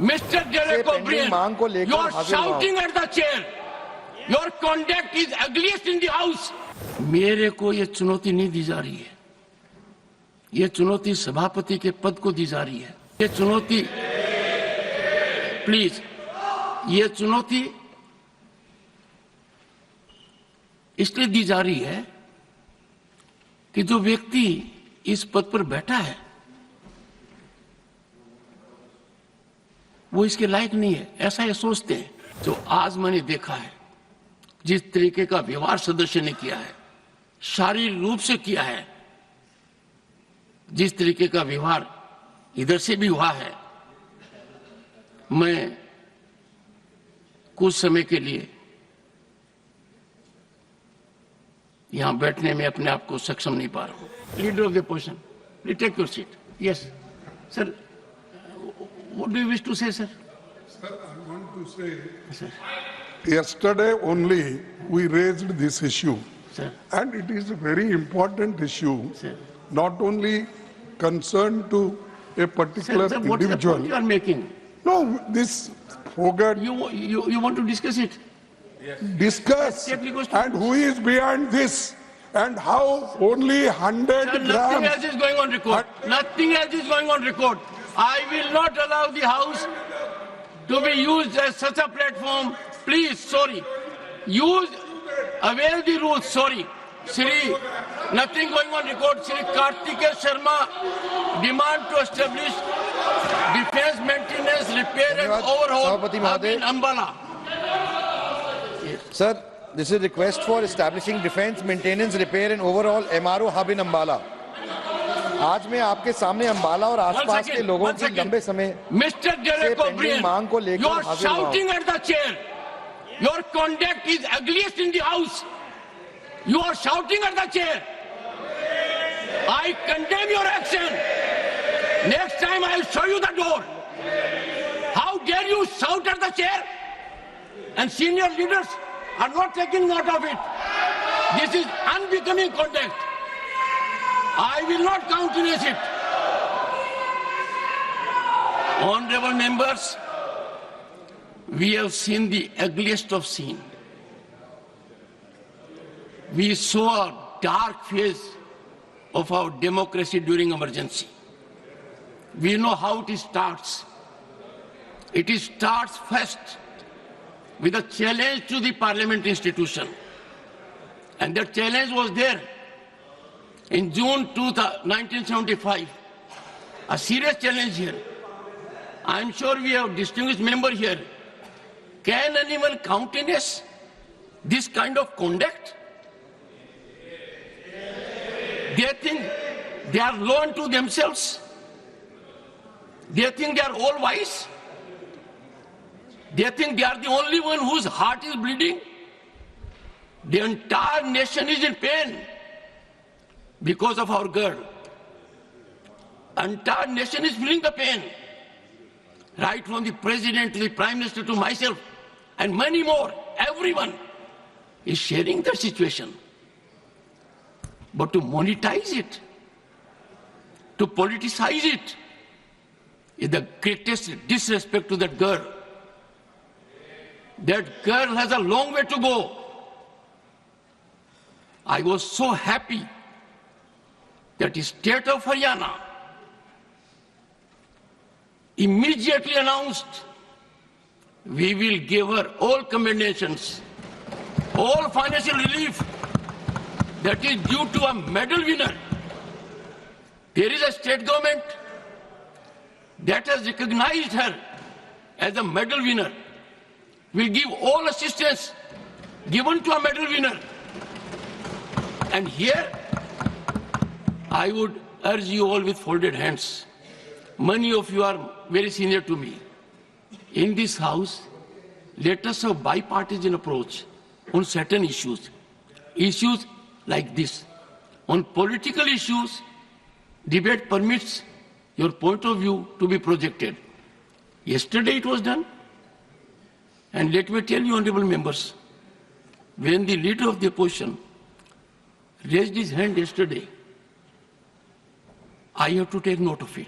Mr. Derek O'Brien, you are shouting at the chair. Your conduct is ugliest in the house. मेरे को ये चुनौती नहीं दी जा रही है, ये चुनौती सभापति के पद को दी जा रही है। ये चुनौती, प्लीज, ये चुनौती इसलिए दी जा रही है कि जो व्यक्ति इस पद पर बैठा है वो इसके लायक नहीं है, ऐसा ये सोचते हैं। जो आज मैंने देखा है, जिस तरीके का व्यवहार सदस्य ने किया है, शारीरिक रूप से किया है, जिस तरीके का व्यवहार इधर से भी हुआ है, मैं कुछ समय के लिए यहां बैठने में अपने आप को सक्षम नहीं पा रहा हूं। Leader of the position, please take your seat. Yes sir, what do you wish to say, sir? Sir, I want to say, sir, yesterday only we raised this issue, sir, and it is a very important issue, sir, not only concerned to a particular sir, what is the individual. point you are making? No, this forgot You want to discuss it? discuss, Yes, goes to and who is behind this, and how only 100 Sir, nothing grams. else is going on record. Nothing else is going on record. I will not allow the House to be used as such a platform. Please, sorry. Avail the rules, sorry. Shri, nothing going on record. Shri Kartikeya Sharma demand to establish defense maintenance, repair and overhaul hub in Ambala. Sir, this is a request for establishing defense maintenance, repair and overhaul MRO hub in Ambala. आज मैं आपके सामने अंबाला और आसपास के लोगों की लंबे समय Mr. Derek O'Brien, you are shouting at the chair. Your conduct is ugliest in the house. You are shouting at the chair. I condemn your action. Next time I will show you the door. How dare you shout at the chair? And senior leaders are not taking note of it. This is unbecoming conduct. I will not countenance it. Honorable members, we have seen the ugliest of scene. We saw a dark phase of our democracy during emergency. We know how it starts. It starts first with a challenge to the parliament institution. And that challenge was there. In June 1975, a serious challenge here. I am sure we have distinguished member here. Can anyone countenance this kind of conduct? They think they are law unto themselves. They think they are all wise. They think they are the only one whose heart is bleeding. The entire nation is in pain because of our girl. Entire nation is feeling the pain. Right from the president to the prime minister to myself and many more, everyone is sharing the situation. But to monetize it, to politicize it, is the greatest disrespect to that girl. That girl has a long way to go. I was so happy that the state of Haryana immediately announced we will give her all commendations, all financial relief that is due to a medal winner. There is a state government that has recognized her as a medal winner. Will give all assistance given to a medal winner. And here, I would urge you all with folded hands. Many of you are very senior to me. In this house, let us have bipartisan approach on certain issues. Issues like this. On political issues, debate permits your point of view to be projected. Yesterday it was done. And let me tell you, honorable members, when the leader of the opposition raised his hand yesterday, I have to take note of it.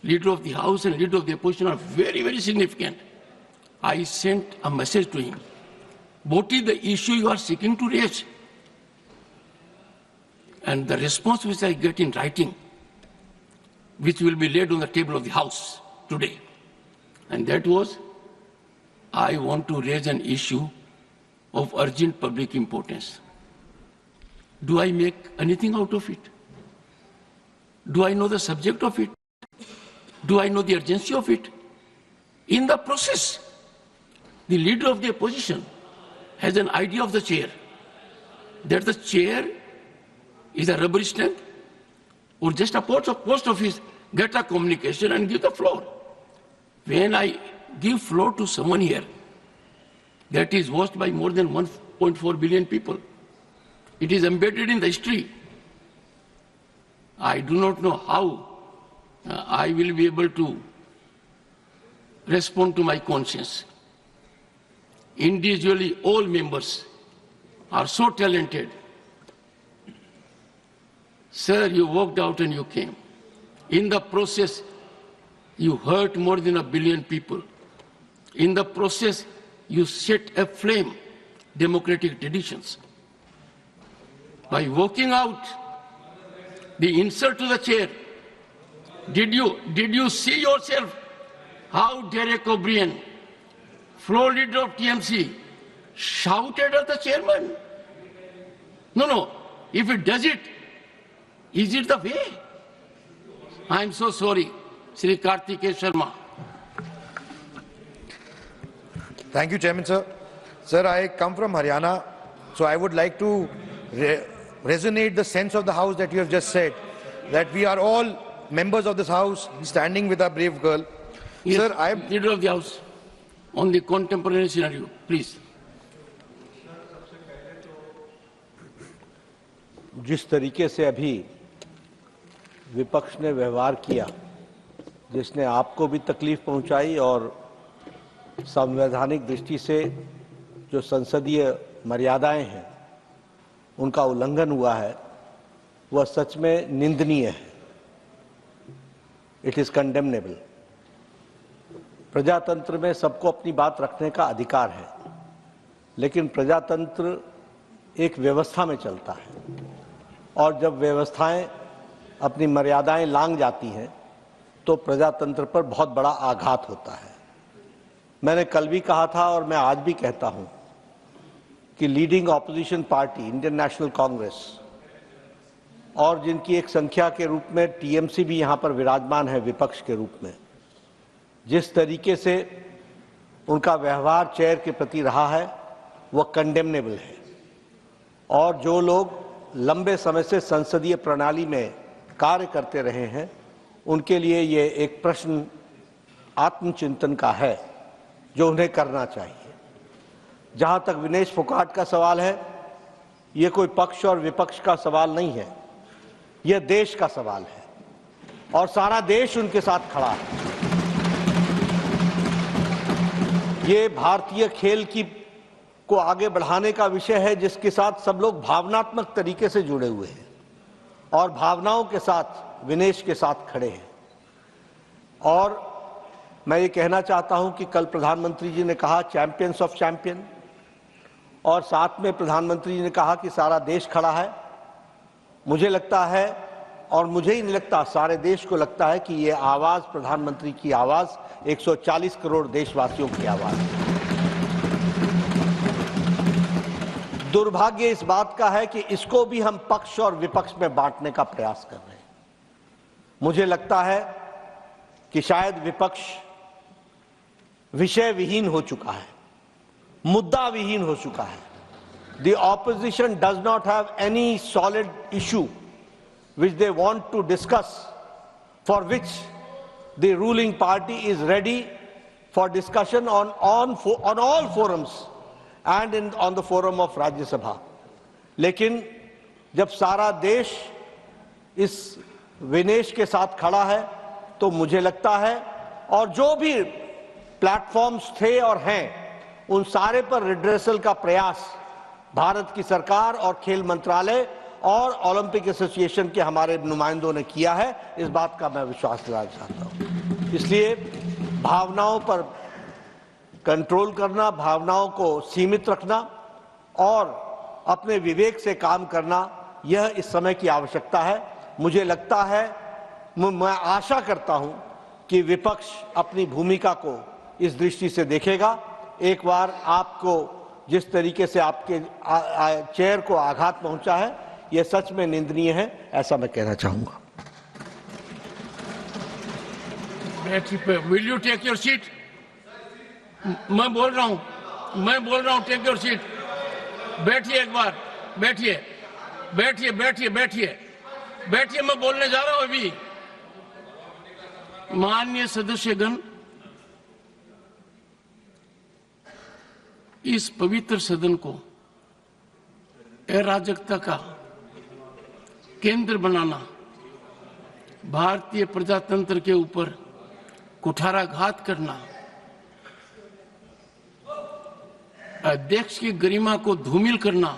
Leader of the House and Leader of the Opposition are very, very significant. I sent a message to him. What is the issue you are seeking to raise? And the response which I get in writing, which will be laid on the table of the House today, and that was, I want to raise an issue of urgent public importance. Do I make anything out of it? Do I know the subject of it? Do I know the urgency of it? In the process, the leader of the opposition has an idea of the chair, that the chair is a rubber stamp or just a post office, get a communication and give the floor. When I give floor to someone here that is watched by more than 1.4 billion people, it is embedded in the history. I do not know how I will be able to respond to my conscience. Individually, all members are so talented. Sir, you walked out and you came. In the process, you hurt more than 1 billion people. In the process, you set aflame democratic traditions. By walking out, the insult to the chair, did you see yourself how Derek O'Brien, floor leader of TMC, shouted at the chairman? No. If it does it, is it the way? I am so sorry, Sri Kartikeya Sharma. Thank you, Chairman, sir. Sir, I come from Haryana, so I would like to resonate the sense of the House that you have just said, that we are all members of this House standing with our brave girl. Yes, sir, I am Leader of the House, on the contemporary scenario, please. जिस तरीके से अभी विपक्ष ने व्यवहार किया, जिसने आपको भी तकलीफ पहुंचाई और संवैधानिक दृष्टि से जो संसदीय मर्यादाएं हैं उनका उल्लंघन हुआ है, वह सच में निंदनीय है। It is condemnable. प्रजातंत्र में सबको अपनी बात रखने का अधिकार है, लेकिन प्रजातंत्र एक व्यवस्था में चलता है और जब व्यवस्थाएं अपनी मर्यादाएं लांघ जाती हैं तो प्रजातंत्र पर बहुत बड़ा आघात होता है। मैंने कल भी कहा था और मैं आज भी कहता हूं कि leading opposition party Indian national Congress और जिनकी एक संख्या के रूप में टीएमसी भी यहां पर विराजमान है विपक्ष के रूप में, जिस तरीके से उनका व्यवहार चेयर के प्रति रहा है वह कंडेमनेबल है। और जो लोग लंबे समय से संसदीय प्रणाली में कार्य करते रहे हैं उनके लिए ये एक प्रश्न आत्मचिंतन का है जो उन्हें करना चाहिए। जहां तक विनेश फोगाट का सवाल है, ये कोई पक्ष और विपक्ष का सवाल नहीं है, यह देश का सवाल है और सारा देश उनके साथ खड़ा है। ये भारतीय खेल को आगे बढ़ाने का विषय है जिसके साथ सब लोग भावनात्मक तरीके से जुड़े हुए हैं और भावनाओं के साथ विनेश के साथ खड़े हैं। और मैं ये कहना चाहता हूं कि कल प्रधानमंत्री जी ने कहा चैंपियंस ऑफ चैंपियन, और साथ में प्रधानमंत्री जी ने कहा कि सारा देश खड़ा है। मुझे लगता है, और मुझे ही नहीं लगता, सारे देश को लगता है कि ये आवाज प्रधानमंत्री की आवाज 140 करोड़ देशवासियों की आवाज है। दुर्भाग्य इस बात का है कि इसको भी हम पक्ष और विपक्ष में बांटने का प्रयास कर रहे हैं। मुझे लगता है कि शायद विपक्ष विषय विहीन हो चुका है, मुद्दा विहीन हो चुका है। The opposition does not have any solid issue which they want to discuss, for which the ruling party is ready for discussion on all forums and on the forum of Rajya Sabha. लेकिन जब सारा देश इस विनेश के साथ खड़ा है तो मुझे लगता है, और जो भी प्लेटफॉर्म्स थे और हैं उन सारे पर रिड्रेसल का प्रयास भारत की सरकार और खेल मंत्रालय और ओलंपिक एसोसिएशन के हमारे नुमाइंदों ने किया है। इस बात का मैं विश्वास दिलाना चाहता हूं। इसलिए भावनाओं पर कंट्रोल करना, भावनाओं को सीमित रखना और अपने विवेक से काम करना, यह इस समय की आवश्यकता है। मुझे लगता है, मैं आशा करता हूं कि विपक्ष अपनी भूमिका को इस दृष्टि से देखेगा। एक बार आपको जिस तरीके से आपके चेयर को आघात पहुंचा है, यह सच में निंदनीय है, ऐसा मैं कहना चाहूंगा। Will you take your seat? मैं बोल रहा हूं, टेक योर सीट। बैठिए एक बार, बैठिए, मैं बोलने जा रहा हूं अभी। माननीय सदस्यगण, इस पवित्र सदन को अराजकता का केंद्र बनाना, भारतीय प्रजातंत्र के ऊपर कुठाराघात करना, अध्यक्ष की गरिमा को धूमिल करना,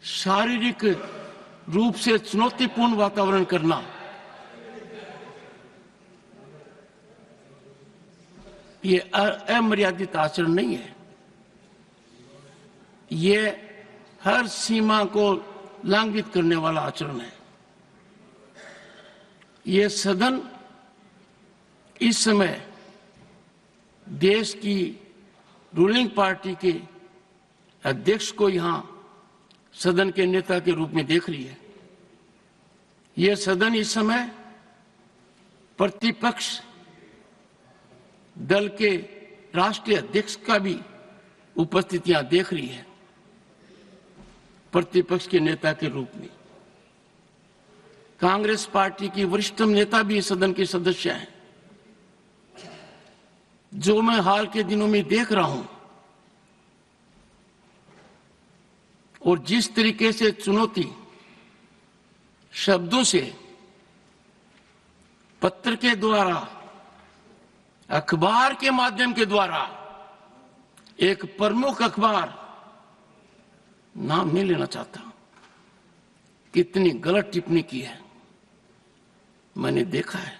शारीरिक रूप से चुनौतीपूर्ण वातावरण करना, ये अमर्यादित आचरण नहीं है। ये हर सीमा को लंघित करने वाला आचरण है। ये सदन इस समय देश की रूलिंग पार्टी के अध्यक्ष को यहां सदन के नेता के रूप में देख रही है। यह सदन इस समय प्रतिपक्ष दल के राष्ट्रीय अध्यक्ष का भी उपस्थितियां देख रही है, प्रतिपक्ष के नेता के रूप में। कांग्रेस पार्टी की वरिष्ठ नेता भी सदन के सदस्य हैं। जो मैं हाल के दिनों में देख रहा हूं और जिस तरीके से चुनौती शब्दों से, पत्र के द्वारा, अखबार के माध्यम के द्वारा, एक प्रमुख अखबार, नाम नहीं लेना चाहता, कितनी गलत टिप्पणी की है, मैंने देखा है।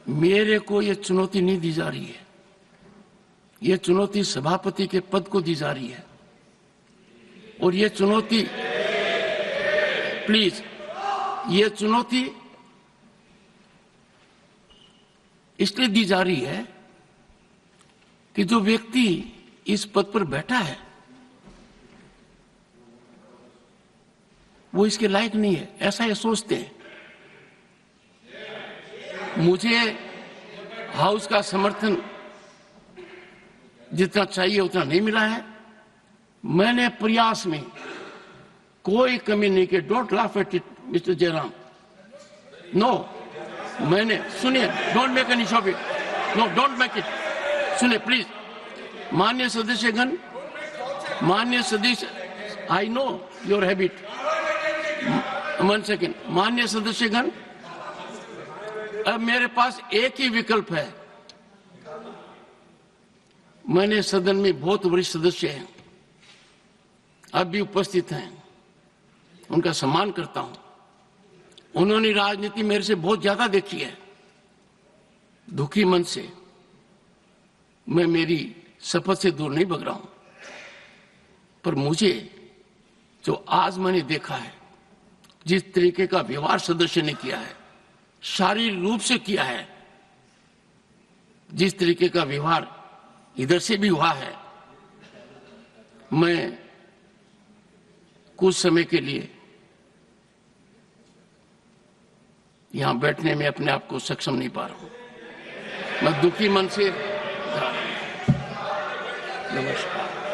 मेरे को यह चुनौती नहीं दी जा रही है, यह चुनौती सभापति के पद को दी जा रही है। और यह चुनौती, प्लीज, यह चुनौती इसलिए दी जा रही है कि जो व्यक्ति इस पद पर बैठा है वो इसके लायक नहीं है, ऐसा ये सोचते हैं। मुझे हाउस का समर्थन जितना चाहिए उतना नहीं मिला है। मैंने प्रयास में कोई कमी नहीं की। Don't laugh at it mister Jairam. No, मैंने, सुनिए, don't make any show off it, no, don't make it. सुनिए प्लीज, माननीय सदस्यगण, माननीय सदस्य, I know your habit, 1 second. माननीय सदस्यगण, अब मेरे पास एक ही विकल्प है। मैंने सदन में बहुत वरिष्ठ सदस्य हैं, अब भी उपस्थित हैं, उनका सम्मान करता हूं। उन्होंने राजनीति मेरे से बहुत ज्यादा देखी है। दुखी मन से मैं मेरी शपथ से दूर नहीं भग रहा हूं, पर मुझे जो आज मैंने देखा है, जिस तरीके का व्यवहार सदस्य ने किया है, शारीरिक रूप से किया है, जिस तरीके का व्यवहार इधर से भी हुआ है, मैं कुछ समय के लिए यहां बैठने में अपने आप को सक्षम नहीं पा रहा हूं। मैं दुखी मन से नमस्कार।